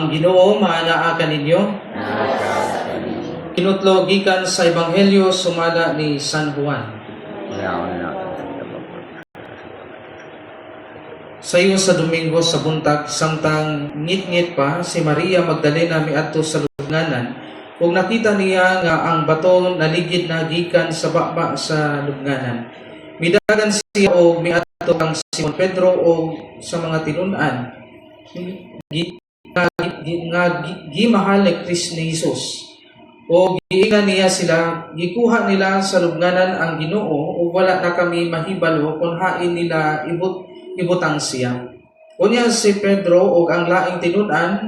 Ang Ginoo maanaa kaninyo. Kinutlo gikan sa Ebanghelyo sumala ni San Juan. Sayo sa Domingo sa buntag, samtang ngit-ngit pa si Maria Magdalena miadto sa lubnganan, ug nakita niya nga ang bato naligid na gikan sa baba sa lubnganan. Midagan siya og miadto kang Simon Pedro og sa mga tinun-an gimahal ni Kristo ni Jesus. O giingan niya sila, gikuha nila sa lubnganan ang Ginoo ug wala na kami mahibalo kung hain nila ibutang siya. Unya si Pedro ug ang laing tinun-an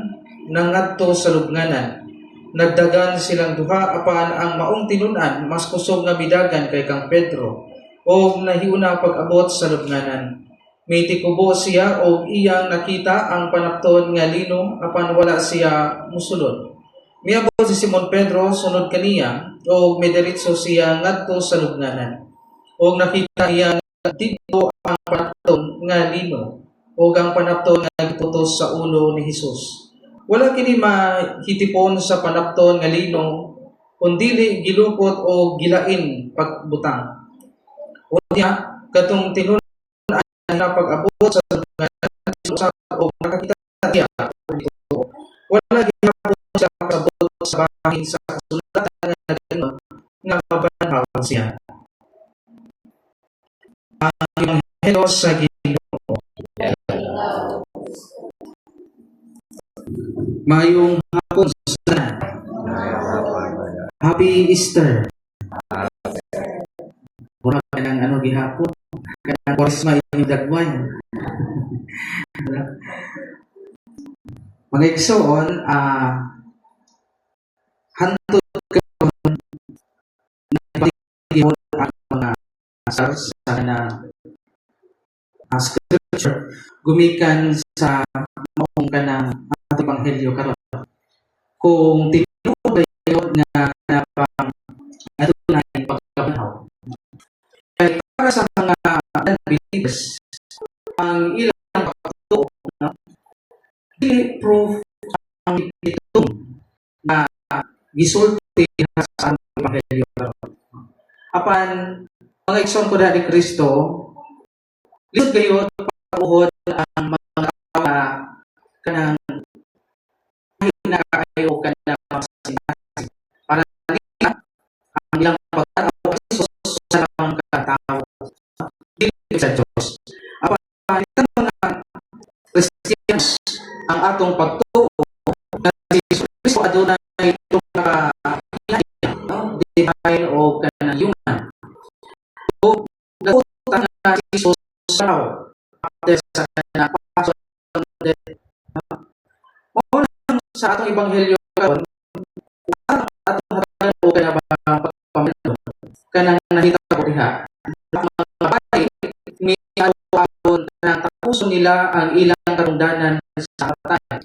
nangadto sa lubnganan. Nagdagan silang duha apan ang maong tinun-an mas kusog nga midagan kay kang Pedro ug nahiuna pag-abot sa lubnganan. May tikubo siya ug iyang nakita ang panapton nga lino apan wala siya musulod. Miabot si Simon Pedro sunod kaniya ug midiretso siya ngadto sa lubnganan. Ug nakita niya dito ang panapton nga lino ug ang panapton nga giputos sa ulo ni Jesus. Wala kini mahitipon sa panapton nga lino kundi gilupot o gilain pagbutang. Unya katong tinun na pag-abot sa lubnganan o nakakita siya wala gihapon siya kasabot sa bahin sa kasulatan nga gano'n nga mabanhaw siya. Ang Ebanghelyo sa Ginoo. Mayong hapon sa Happy Easter. Mura ka ng gihapon. Kanang Korsma yung dagwan. Mga igsoon, hantod karon napatigihon ang mga asars sa scripture gumikan sa maong kanang ating Ebanghelyo karon. Kung tinuod dayon nga napang adunay pagkabanhaw. Kaya para sa mga unbelievers, ang ilang pagtuo dili proof ang ito na gisulti sa Ebanghelyo. Apan mga igsoon ko ni Kristo, lisod kayo pag-uhod ang mga kanang hinakaayo kanang masinasi para nila ang ilang pagkatao kay Jesus sa mga katao dili sa Dios. Apan itong mga Christians ang atong pagtuo na si Jesus adunay itong divine o kanang human. O nagutang na si Jesus after sa kanang passion sa atong Ebanghelyo karon atong hatagan o kanang pagpamilya kanang nahitabo diha mga babae ni awon na tapuson nila ang ilang karungdanan sa patay.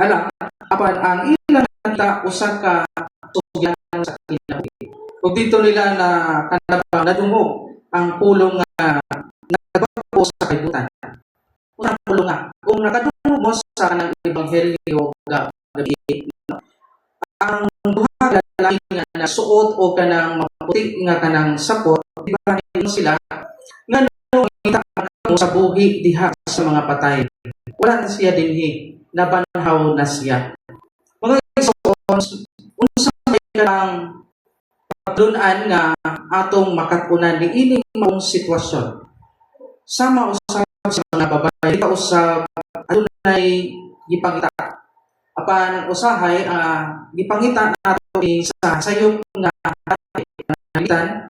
Alam, apan ang ilang nakita usa ka sugyan sa kinabuhi. Ug dito nila na kanabang nadungog ang pulong nga nagbapo sa kalibutan. Unang pulong nga, kung nakadungog mo sa kanang Ebanghelyo gabi, ang duha ka lalaki nga nasuot o kanang maputi nga kanang sapot, di ba sila nga nakita mo sa buhi diha sa mga patay. Wala na siya dinhi, nabanhaw na siya. Mga igsoon, unsa may kanang paglunan nga atong makatunan ni ining maong sitwasyon. Sama usab sa mga babae, dito usab adunay gipangita. Apan usahay gipangita nato ni sa sayop nga nalitan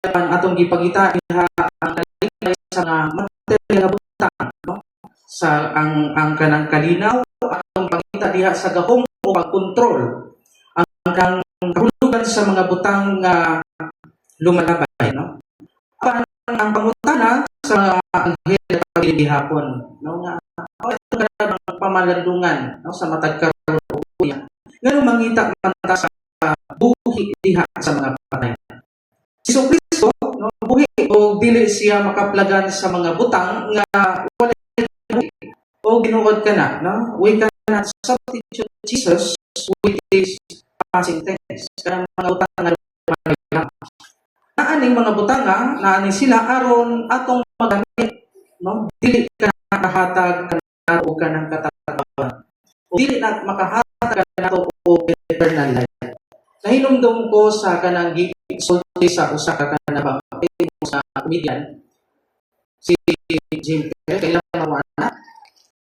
ang atong gipangita diha ang kalipay sa nga material nga butang, no? Sa ang kanang kalinaw atong pangita diha sa gahom o pagkontrol ang kahulugan sa mga butang nga lumalabay, no? Ang pangutana sa anghel paglihapon, no, nga ito kanang pamalandungan, no, sa matag karon niya ngano mangita man ta sa buhi diha sa mga patay. Si Kristo, no, buhi o dili siya makaplagan sa mga butang nga wala o ginuod ka na, no? We cannot substitute Jesus with his passing tense. Kaya mga butang nga lang. Naaning mga butang nga, naaning sila aron atong magamit, no? Dili ka nakahatag ka o ka ng katatapan. O dili na makahatag ka na o eternal life. Nahinumdum ko sa kanang gisulti sa usa ka kanabang sa comedian, si Jim Carrey, kailangan mawana.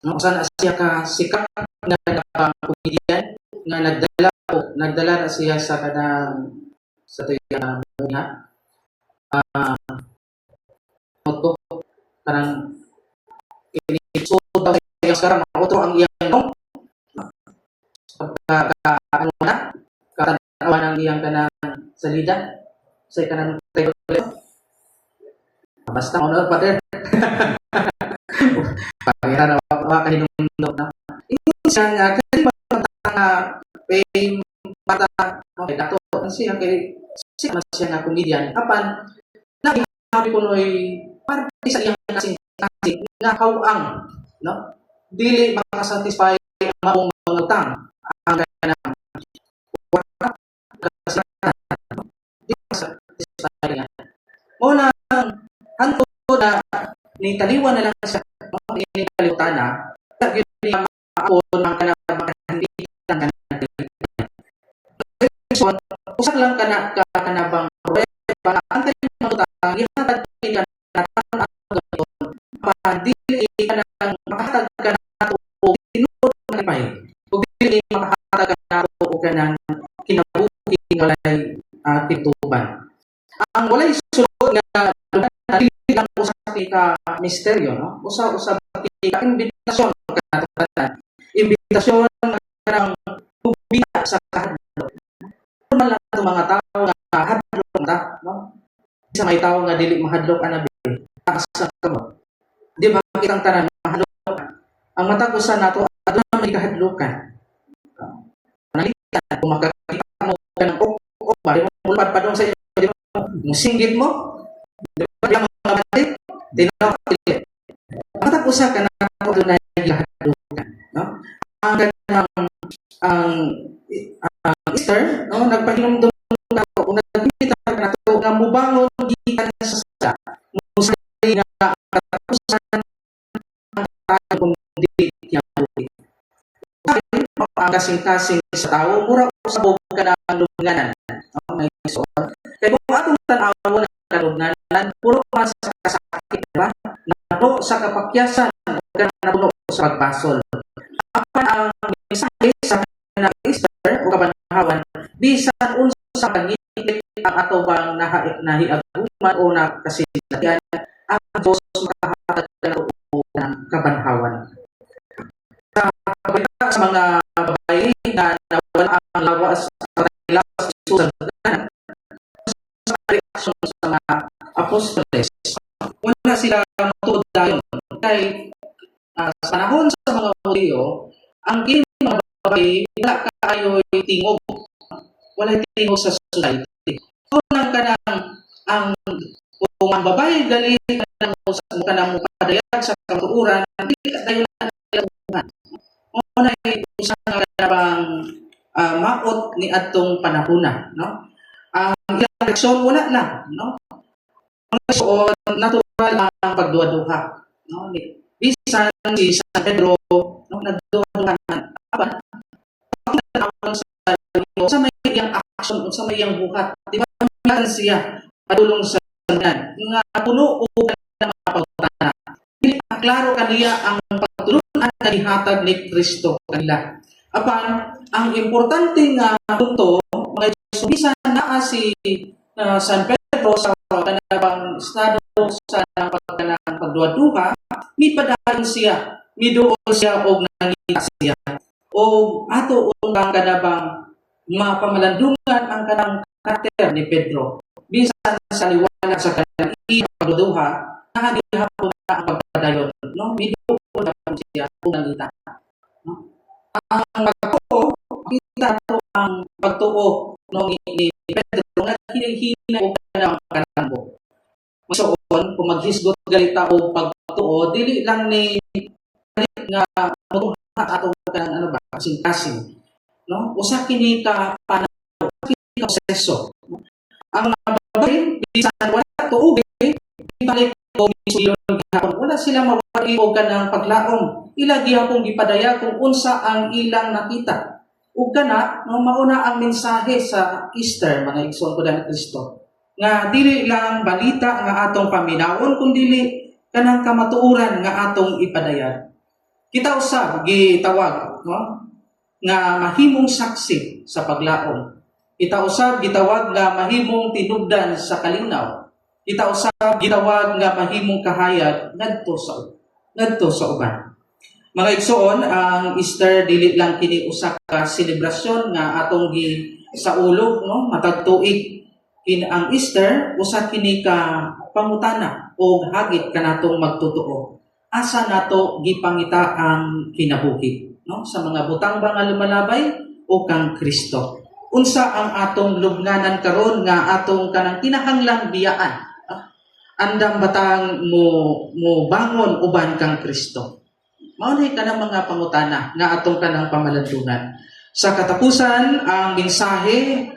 No, sana siya ka sikat na comedian nga nagdala na siya sa kanang sa tuyang niya. Moto kanang so daw siya sa mautro ang iyang no. Ano na? Katanawan ang iyang kanang salida sa kanang tayo. Basta ono pa din. Pangira na makahinumdum na. Siya nga kay mga fame mata okay dato siya kay siya man siya nga comedian apan nabi ko noy parte sa iyang kasing nga hawang no dili makasatisfy ang maong mga utang ang kanang wala kasi di makasatisfy niya mo na hanto na ni taliwan na lang siya ini kaliutana gyud niya maapon ang kanang makahinditan usak lang kana kanabang para antay mo ta gihatag ka na pa dili ka nang makahatag ka na o tinuod man pay o dili makahatag ka na o kanang kinabuhi walay tituban ang walay sulod nga dili lang usa ka misteryo no usa ka imbitasyon kanang imbitasyon kanang bubita sa kahadlok normal lang itong mga tao nga hadlok ta no isa may tao nga dili mahadlok ana bil asa ka mo di ba kitang tanan mahadlok ang matag usa nato aduna may kahadlokan nalitan kung makakita mo kanang ok ba di mo mulpad padong sa inyo di mo musinggit mo di ba di mga mati di na matag usa ka na aduna kahadlokan no ang ang Easter no nagpahinumdum nato kung nagpita nato nga mubangon gikan sa sa musay nga katapusan ang taong dili niya buhi ang kasing-kasing sa tao mura usabog ka na ang lubnganan no may suot kay kung atong tan-awon ang lubnganan puro mas kasakit ba nato sa kapakyasan ka napuno sa pagbasol apan ang mensahe sa Easter o kabanhawan bisan unsa pagigit ang ato bang nahiaguman o nakasinatian ang Diyos makahatag ng kabanhawan sa kabalita sa mga babae na nawala ang lawas sa lawas sa reaksyon sa mga apostoles wala sila matuod dayon kay sa panahon sa mga Hudyo ang mga babae wala kaayoy tingog wala tingog sa society unang kanang ang kung ang babae gali kanang kanang padayag sa katuuran dili dayon na una usa nga kanang maot ni adtong panahona no ang ilang reaksyon wala na no so natural ang pagduha-duha no bisan si San Pedro no nagduha-duhanan apan sa may iyang action sa may iyang buhat di ba man siya padulong sa tanan nga puno og mga pagtana dili klaro kaniya ang pagtulungan nga gihatag ni Kristo kanila apan ang importante nga punto mga bisan naa si San Pedro sa kanang estado sa pagkanang pagduha-duha mi padayon siya miduol siya og nangita siya o ato ang kanabang mapamalandungan ang kanang karakter ni Pedro bisan sa liwanag sa kanang pagduha nahagihapon na ang pagpadayon no miduol na siya og nangita no ang pagtuo kita to ang pagtuo no ni Pedro nga hinay og kanang bo so kung maghisgot galita og pagtuo dili lang ni nga motuha atong kanang ano ba kasing-kasing, no? Usa kini ka pananaw, kini ka proseso. Ang mga babae bisan wala tuog ibalik ko misulyon gihapon wala sila mawari og kanang paglaom ila gihapon gipadaya kung unsa ang ilang nakita ug kana no mauna ang mensahe sa Easter mga igsoon ko ni Kristo nga dili lang balita nga atong paminawon kundi kanang kamatuoran nga atong ipadayan. Kita usab gitawag no nga mahimong saksi sa paglaom. Kita usab gitawag nga mahimong tinubdan sa kalinaw. Kita usab gitawag nga mahimong kahayag ngadto sa uban. Mga igsoon, ang Easter dili lang kini usa ka selebrasyon nga atong gisaulog no matag tuig. Ang Easter usa kini ka pangutana o hagit kanatong magtotoo. Asa nato gipangita ang kinabuhi no sa mga butang ba nga lumalabay o kang Kristo. Unsa ang atong lubnganan karon nga atong kanang kinahanglang biyaan andam batang mo bangon uban kang Kristo. Mao na kanang mga pangutana nga atong kanang pamalandungan. Sa katapusan ang mensahe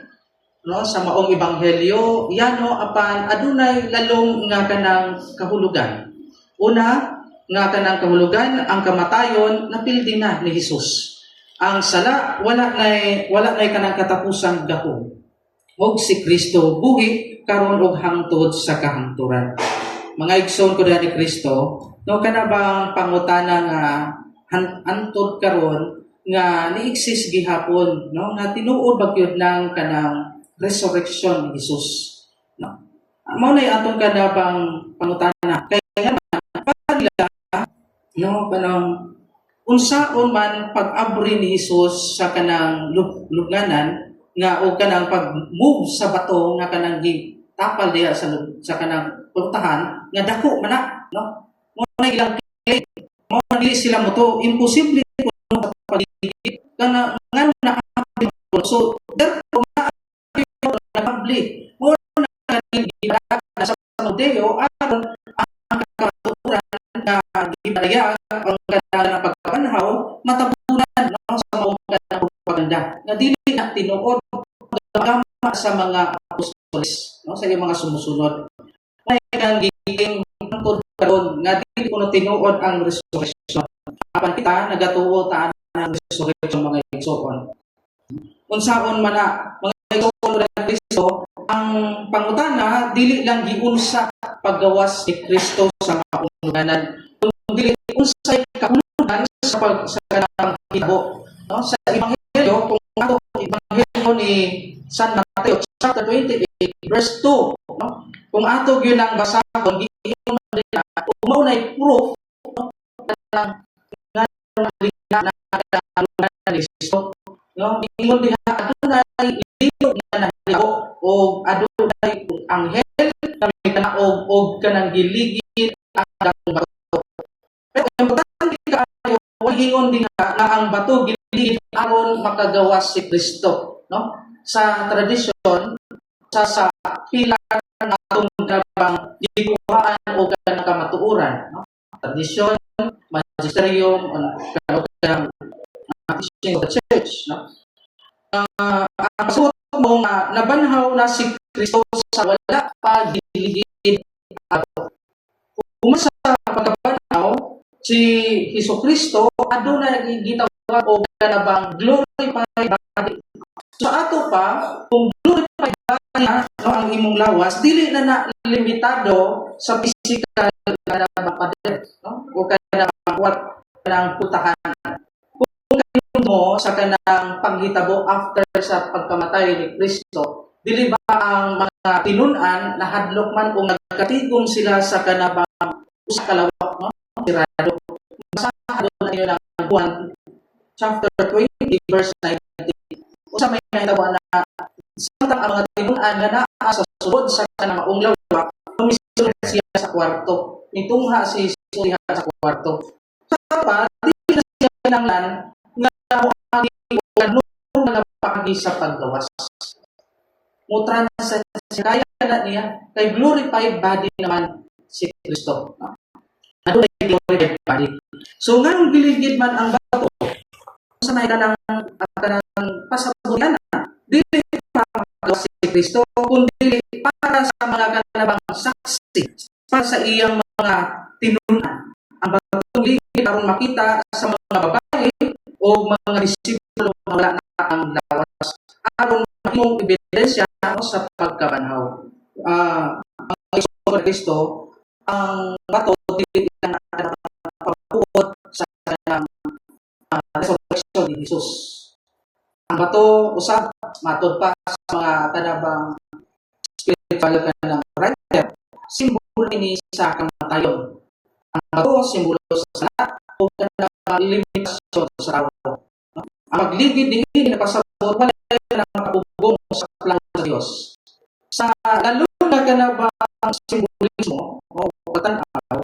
no sa maong ebanghelyo yano apan adunay lalong nga kanang kahulugan. Una nga kanang kahulugan ang kamatayon napildi na ni Hesus. Ang sala wala nay kanang katapusang gahom. Og si Kristo buhi karon og hangtod sa kahangturan. Mga igsoon ko ni Kristo, no kana bang pangutana nga hantod karon nga ni-exist gihapon no nga tinuod ba gyud ng kanang resurrection ni Hesus. No. Mao nay atong kana bang pangutana kay nga no kanang unsaon man pag-abri ni Hesus sa kanang lubnganan nga o kanang pag-move sa bato nga kanang gitapal diha sa kanang pultahan nga dako man na no mo na ilang mo dili sila moto imposible kuno sa paligid kana ngano na so therefore na public mo na kanang sa modelo aron ang katuran na gibalaya ang kanang pagkabanhaw matabunan no sa mga kanang propaganda nga dili na tinuod gama sa mga apostoles no sa mga sumusunod ay kang giging tungkol karon nga dili kuno tinuod ang resurrection apan kita nagatuo ta ang resurrection mga igsoon unsaon man na mga igsoon ni Kristo ang pangutana dili lang giunsa paggawas ni Kristo sa mga ungganan kundi unsay kahulogan sa kanang hitabo no sa ebanghelyo kung ato ebanghelyo ni San Mateo chapter 28 verse 2 no kung ato gyud ang basahon giingon nila umaw nay proof no na Kristo no giingon diha adunay lino nga nahitabo o adunay anghel kami kanaog og kanang giligid ang bato pero importante kaayo hingon din nga ang bato giligid aron makagawas si Kristo no sa tradisyon sa pilar na atong kabang gikuhaan o kanang kamatuoran no tradisyon magisterium kanang teaching of the church no ang pasuot mo nga nabanhaw na si Kristo sa wala pa giligid ato kung sa pagkabanhaw si Hesukristo adunay gitawag og kanabang glorified body so ato pa kung glorified body no ang imong lawas dili na limitado sa physical kanabang pader no o kanabang what kanang putahan kung kayo mo sa kanang paghitabo after sa pagkamatay ni Kristo dili ba ang mga tinun-an nahadlok man o nagkatigom sila sa kanabang usa ka lawak no tirado masaha do na yun ang Juan chapter 20 verse 19 usa may nahitaboan na samtang ang mga tinun-an nga naa sa sulod sa kanang maong lawak lumisulod siya sa kwarto nitungha si Jesus sa kwarto sa dili na siya kinahanglan nga moagi o napakagi sa paggawas mo transa siya kaya na niya kay glorified body naman si Kristo no? Adunay glorified body. So nganong giligid man ang bato, sanay ka ng pasabutan na, dili para si Kristo, kundi para sa mga kanabang saksi, para sa iyang mga tinunan. Ang batong ligid aron makita sa mga babae o mga disipulo na wala na ang lawas, aron mahimong ebidensya sa pagkabanhaw. Ang Iso Kristo, ang bato dili na papuot sa kanang resurrection ni Jesus. Ang bato usab matod pa sa mga kanabang spiritual kanang writer, simbolo ni sa kamatayon. Ang bato simbolo sa sala o kanang limitasyon sa tao. Ang magligid dinhi napasabot wala na makabugong sa plano sa Dios. Sa lalo na kanabang simbolismo o pagtanaw,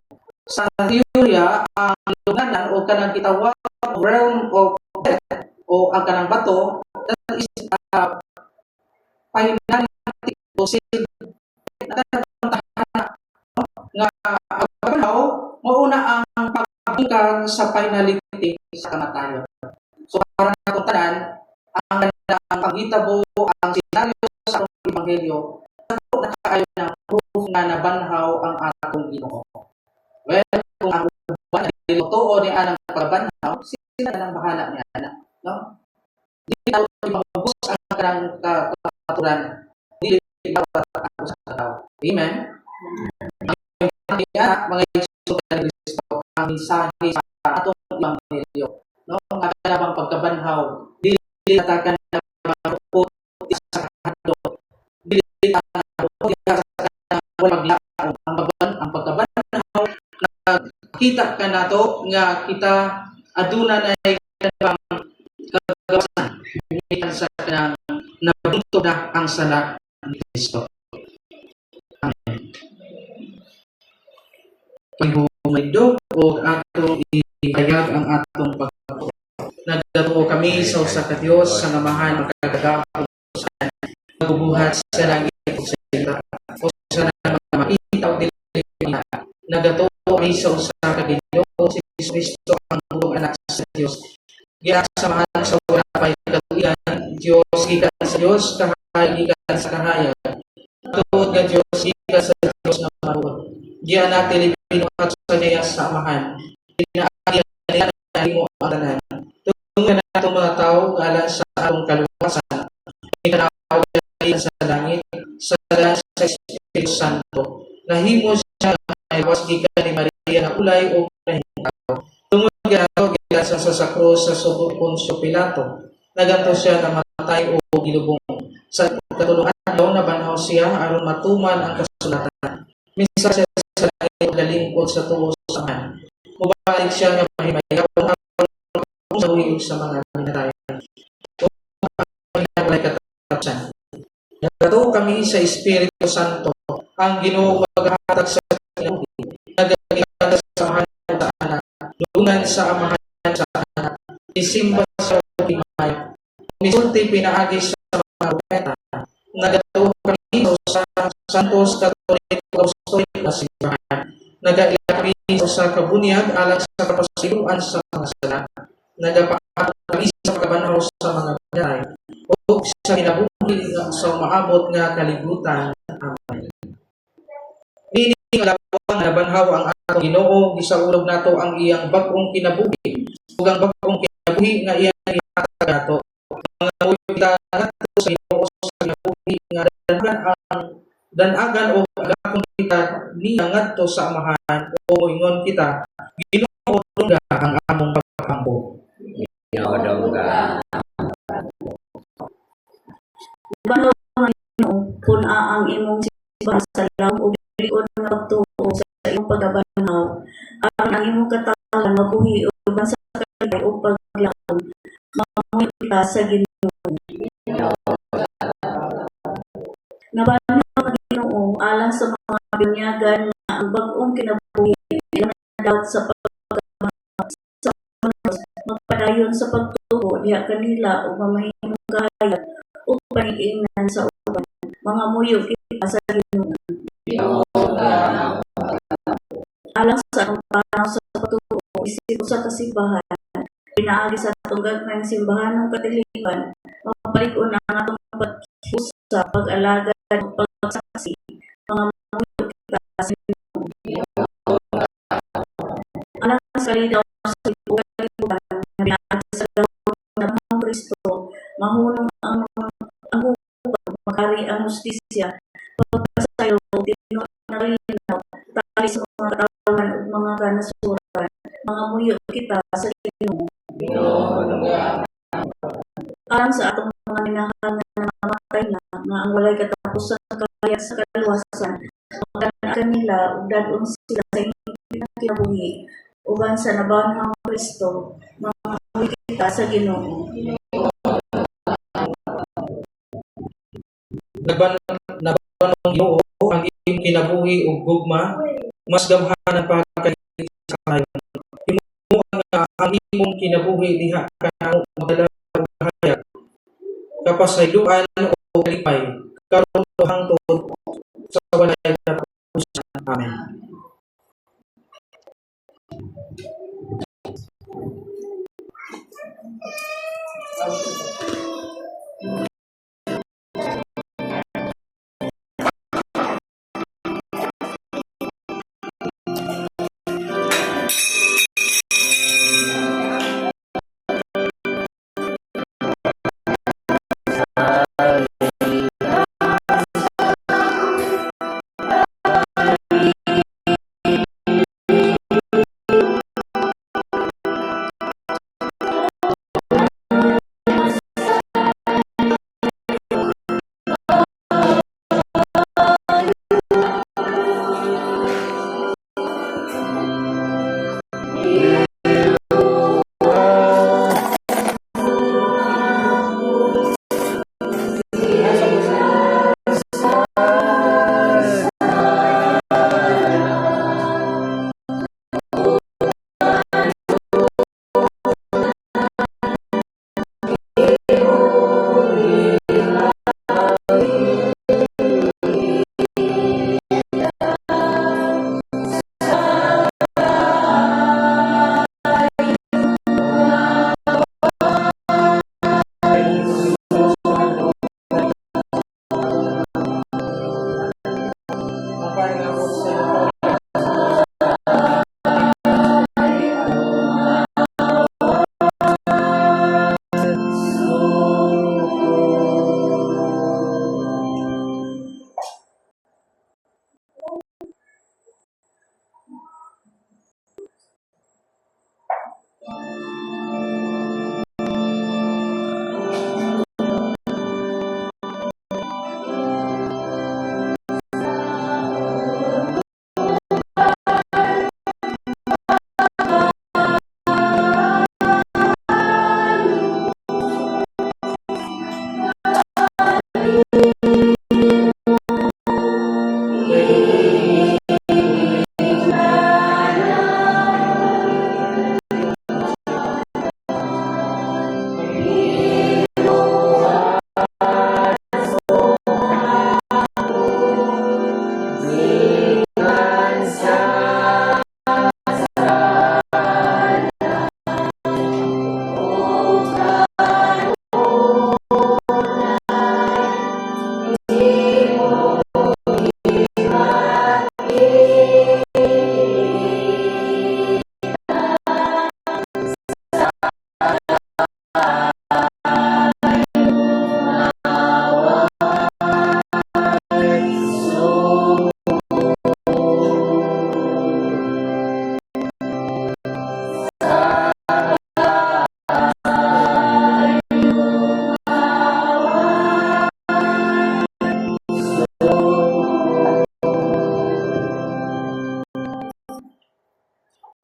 sa teorya ang luganan o kanang gitawag realm of death o ang kanang bato, that is pahinantik o nga ang pagkanaw, mauna ang pagbungkang sa finality sa kamatayon. So para natong tanan, ang paghitabo ang senaryo sa Ebanghelyo, nakaayon ng proof nga nabanhaw ang atong Ginoo. Well, kung ang uban ay totoo ni anang pagbanhaw, sila na ang bahala ni ana, no? Dili daw ibangubos ang kanang katuran. Dili bawat ako sa tao. Amen. Ang mga igsoon ni Kristo ang mensahe sa atong Ebanghelyo, no? Ang kanang pagkabanhaw, dili natakan na maput sa hadlok. Dili natakan maglaom ang pagkabanhaw na kita ka nato nga kita aduna na kanang kagawasan mitan sa kanang nabuntog na ang sala ni Kristo. Amen. Paghumaydog o atong ihayag ang atong pagkato. Nagdatuo kami sa usa ka Dios sa ngamahan magkagapon sa magbubuhat sa langit ug sa ita. O sa makita o dili nagdatuo kami sa usa ka Ginoo si Kristo ang buong anak sa Dios. Ginasamahan sa wala pay katuigan Dios gikan sa Dios kahayan gikan sa kahayan. Tuod nga Dios gikan sa Dios nga maruod. Diyan natin pinuhat sa niya sa amahan. Pinaagi niya na mo ang tanan. Tungod na itong mga tao galang sa atong kaluwasan. Ikanawag niya sa langit sa dalan sa Espiritu Santo. Nahimo siya ay wasgikan ni Maria na ulay o nahimutaw. Tungod ganato gilasa sa krus sa sugo Poncio Pilato. Naganto siya na matay o gilubong. Sa katulungan daw na banhaw siya aron matuman ang kasulatan. Minsan siya sa langit galingkod sa tuos sa man. Mubalik siya nga mahimayaw sa huwig sa mga minatayan. O ang katapsan. Nagdato kami sa Espiritu Santo, ang Ginoo maghahatag sa kinabuhi, nagagigala sa amahan sa anak, lungan sa amahan sa anak, isimba sa himay, misulti pinaagi sa mga propeta, nagdato kami sa Santos Katoliko Apostolic na simbahan, nagailapi sa kabunyag alang sa kapasiluan sa mga sala, nagapaato kami sa pagkabanhaw sa mga banay, o sa kinabuhi sa maabot nga kalibutan. Amen. Dili kalawang nabanhaw ang atong Ginoo, gisaulog nato ang iyang bag-ong kinabuhi, ug ang bag-ong kinabuhi nga iyang ihatag nato. Mga kita nato sa Ginoo sa kinabuhi nga danagan o agakon kita niya ngadto sa amahan o ingon kita, Ginoo dungga ang among pagkampo. Ginoo dungga. Banhaw nga Ginoo, kun ang imong simbahan sa laom ug liod nga pagtuo sa imong pagkabanhaw, aron ang imong katawhan mabuhi ug uban sa kalay ug paglaom, mamuhi kita sa Ginoo. Nabanhaw nga Ginoo alang sa mga binyagan nga ang bag-ong kinabuhi ilang nadawat sa pagkabanhaw sa magpadayon sa pagtuo diha kanila ug mamahimong kahayag ug panigiingnan sa uban, mga muyo kita sa Ginoo. Alang sa ang isip usa ka simbahan, pinaagi sa atong gagmayng simbahan ng katilikan, mapalig-on ang atong pagkiusa, pag-alagad, ug pagsaksi, mga mamuyo kita sa Ginoo. Alang sa lidaw sa kalibutan, pinaagi sa dawat na Panginoong Kristo, mahunong ang hukad, makari ang hustisya, pagpasayo, tinuod na linaw, tali sa mga katawan ug mga kanasuran, mga muyo kita sa Ginoo. Alang sa atong mga minahal na namamatay na, nga ang walay katapusan kaya sa kaluwasan, magana kanila ug dadon sila sa inyong kinabuhi, uban sa nabanhang Kristo, mga muyo kita sa Ginoo. Nabanong Ginoo ang imong kinabuhi ug gugma, mas gamhanan pa kay sa kayo. Himuon nga ang imong kinabuhi diha kanang magdala og hayag, kapasayloan o kalipay, karon o hangtod sa walay katapusan. Amen.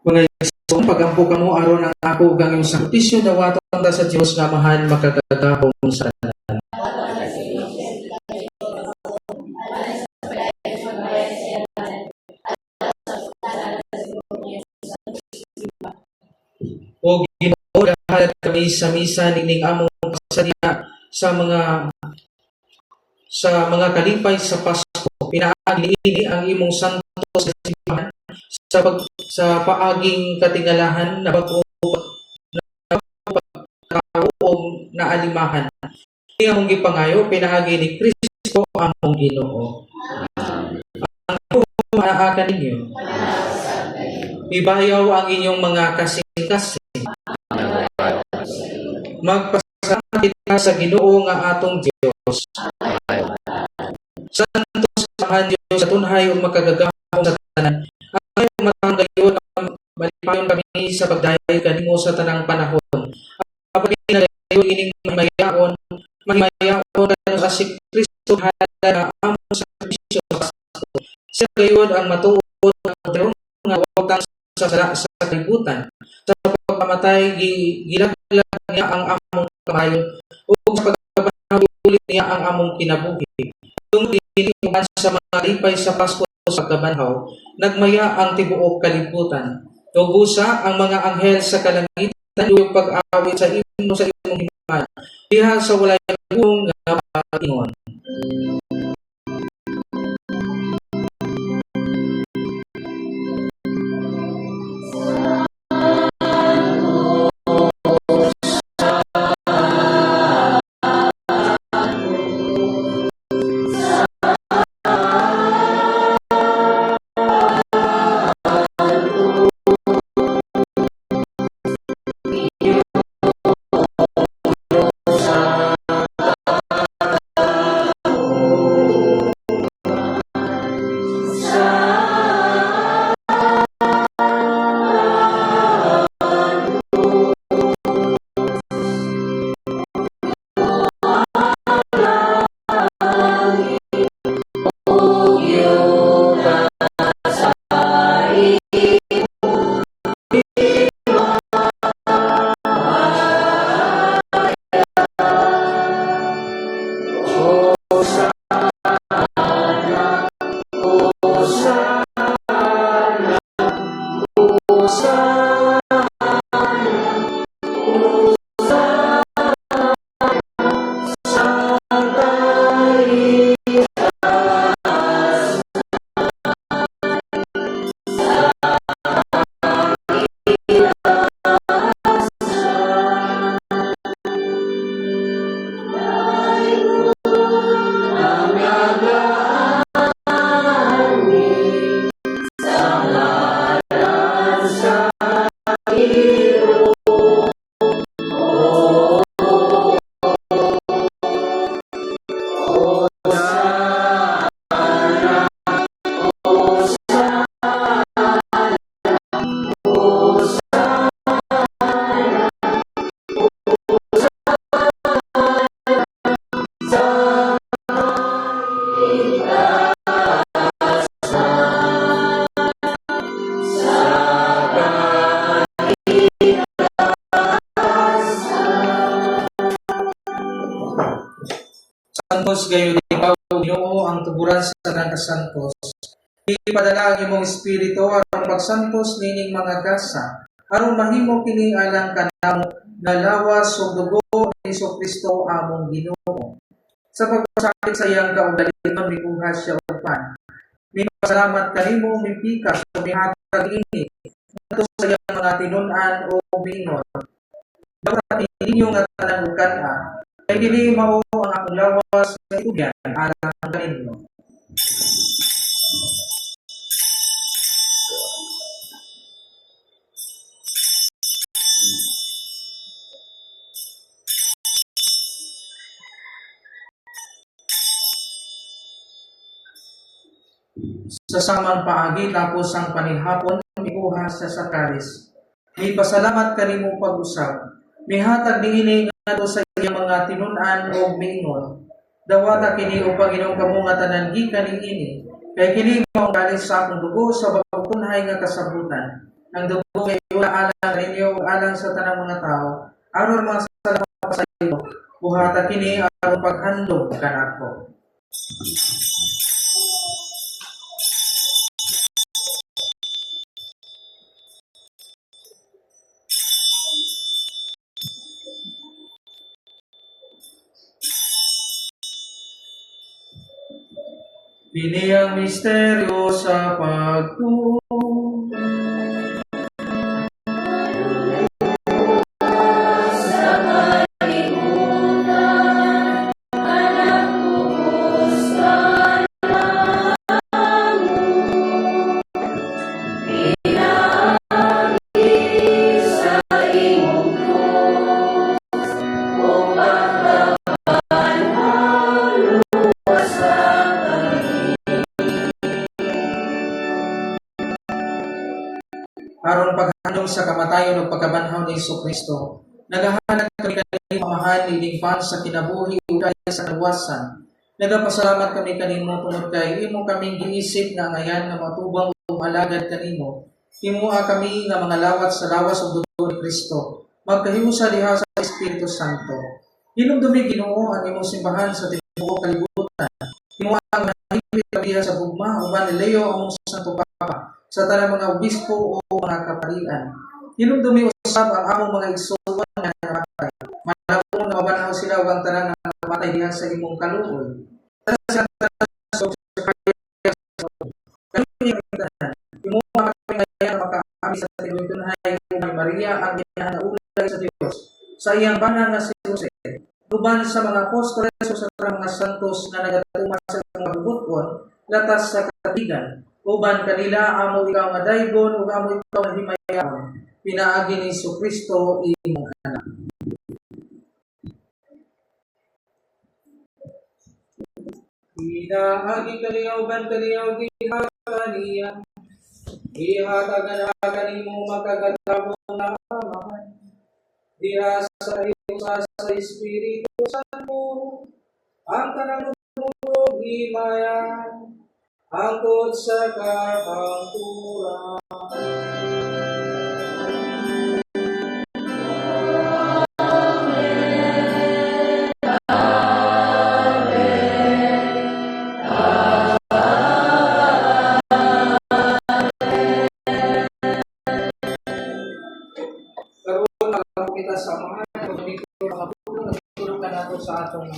Mga Isun, pagampo kamo aron ang ako ug ang imong sakripisyo dawaton ta sa Dios nga mahal makakatapong sa tanan. O Ginoo, dahalat kami sa misa ning among pasadya sa mga kalipay sa Pasko. Pinaagi ini ang imong santo sa simbahan sa paaging katingalahan na bago o na alimahan. Hindi among gipangayo pinaagi ni Kristo among Ginoo. Ang maaaka ninyo. Ibayaw ang inyong mga kasing-kasing. Magpasalamat kita sa Ginoo nga atong Dios. Santos samahan Dios sa tunhay ug makagagahom sa tanan. Ay matanggayon ang malipayon kami sa pagdayeg kanimo sa tanang panahon. Kapag pinagayon ining mahimayaon kanus sa si Kristo hala na among sakristisyo sa Pasko. Siya gayon ang matuod nga wag sa kalibutan. Sa pagkamatay gilaglag niya ang among kamayon ug sa pagkabanhaw niya ang among kinabuhi. Tungod dinhi sa mga lipay sa Pasko sa pagkabanhaw, nagmaya ang tibuok kalibutan. Ug busa ang mga anghel sa kalangitan ug pag-awit sa imong himaya diha sa walay buong nga paingon. Santos gayon ikaw Ginoo ang tuburan sa tanan ka santos. Ipadala ang imong espiritu aron pagsantos nining mga gasa aron mahimo kini alang kanamo nga lawas ug dugo ni Kristo among Ginoo. Sa pagpasakit sa iyang kaugalingon mikuha siya upan. Mipasalamat kanimo mipika sa mihatag ini ngadto sa iyang mga tinun-an o bingon. Dapat ninyo nga tanan ug kana kay dili mao ang akong lawas sa tugyan alang kaninyo. Sa samang paagi tapos ang panihapon mikuha sa kalis. Mipasalamat kanimo pag-usab. Mihatag niini ngadto sa iyang mga tinun-an o miingon. Dawata kini upang Ginoong kamo nga tanan gikan ini. Kay kini mao kalis sa akong dugo sa pagtunhay nga kasabutan. Ang dugo kay alang ninyo alang sa tanang mga tao. Aron mga salamat sa iyo. Buhata kini aron paghandog kanako. Piniyang misteryo sa pagtuo sa kamatayon ug pagkabanhaw ni Kristo. Nagahanap kami kanimo pamahan ining pan sa kinabuhi ug kaya sa kaluwasan. Nagapasalamat kami kanimo tungod kay imo kaming giisip nga ngayan nga matubang ug alagad kanimo. Himuha kami nga mga lawat sa lawas ug dugo ni Kristo. Magkahiusa diha sa Espiritu Santo. Hinumdumi Ginoo ang imong simbahan sa tibuok kalibutan. Himuha nga nahigit kami sa gugma uban ni Leo ang Santo Papa sa tanang mga obispo o mga kaparian. Hinumdumi usab ang among mga igsoon nga namatay. Manahon nga mabanhaw sila ug ang tanan nga namatay diha sa imong kaluoy. Himuha kami ngayon makaami sa tinutunhay ni Maria ang ginahanaulay sa Dios sa iyang bana nga si Jose. Uban sa mga apostoles sa mga santos nga nagatuma sa mga bubuton latas sa katigan. Uban kanila amo ikaw nga daygon ug amo ikaw nga himayaon. Pinaagi ni Kristo imong anak. Pinaagi kaniya uban kaniya ug ihakaniya. Ihatagan kanimo magkagatabo na amahan. Diha sa iyo sa Espiritu Santo, ang tanang lumulog himayan, angkot sa kapangkuran. Kita sa mga tulong ka nato sa atong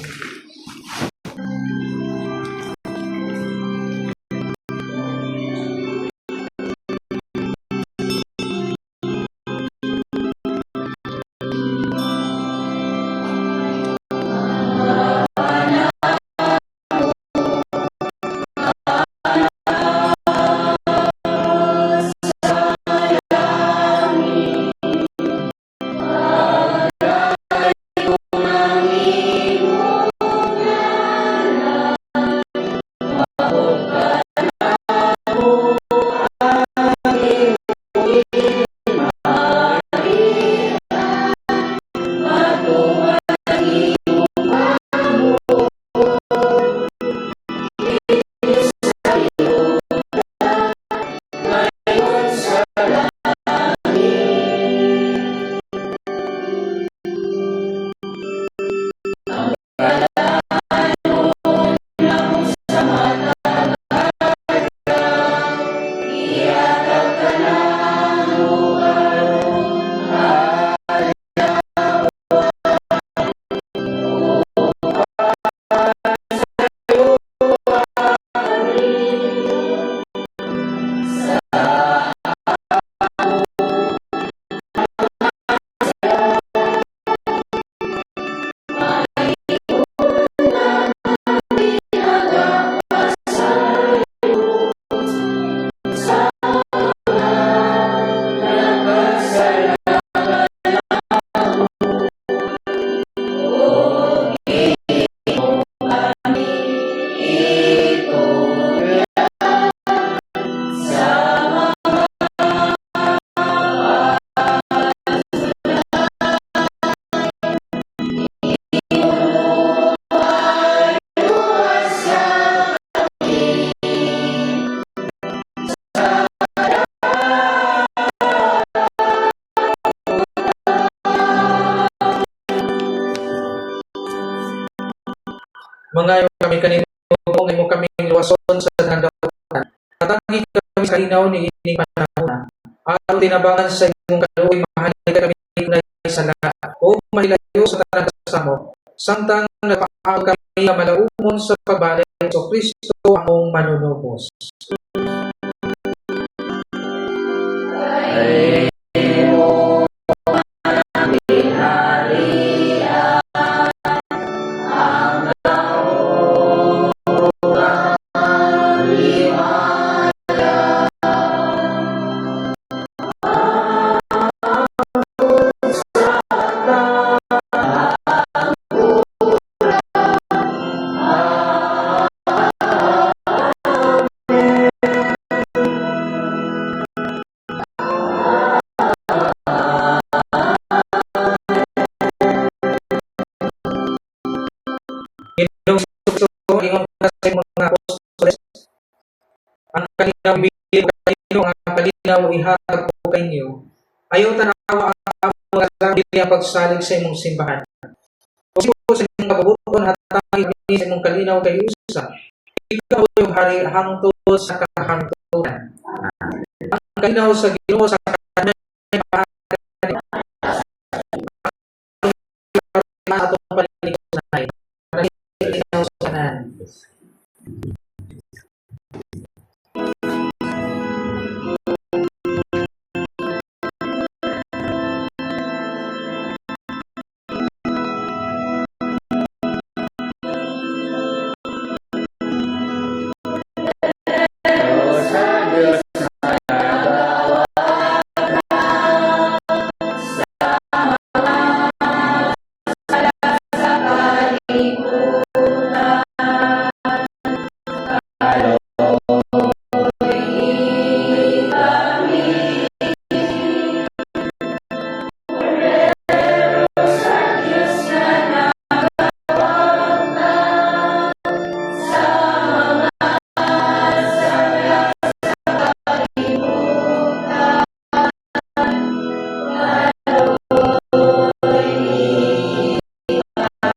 Mangayo kami kanimo imo kami luwason sa nagdawatan. Matangi kami sa linaw ni ining panahon. Aron tinabangan sa imong kaluoy mahalin kami na sa lahat. O malilayo sa tanang kasamo. Samtang nagpaagaw kami nga malaumon sa pagbalik sa Kristo among manunubos. ang bigyan kayo ang kalinaw ihatag ko kayo. Ayaw tanawa ang mga sarili ang pagsalig sa imong simbahan. O siguro sa imong kabubuton hatangin sa imong kalinaw kayo sa ikaw yung hari hangtod sa kahangtudan. Ang kalinaw sa Ginoo sa kanang atong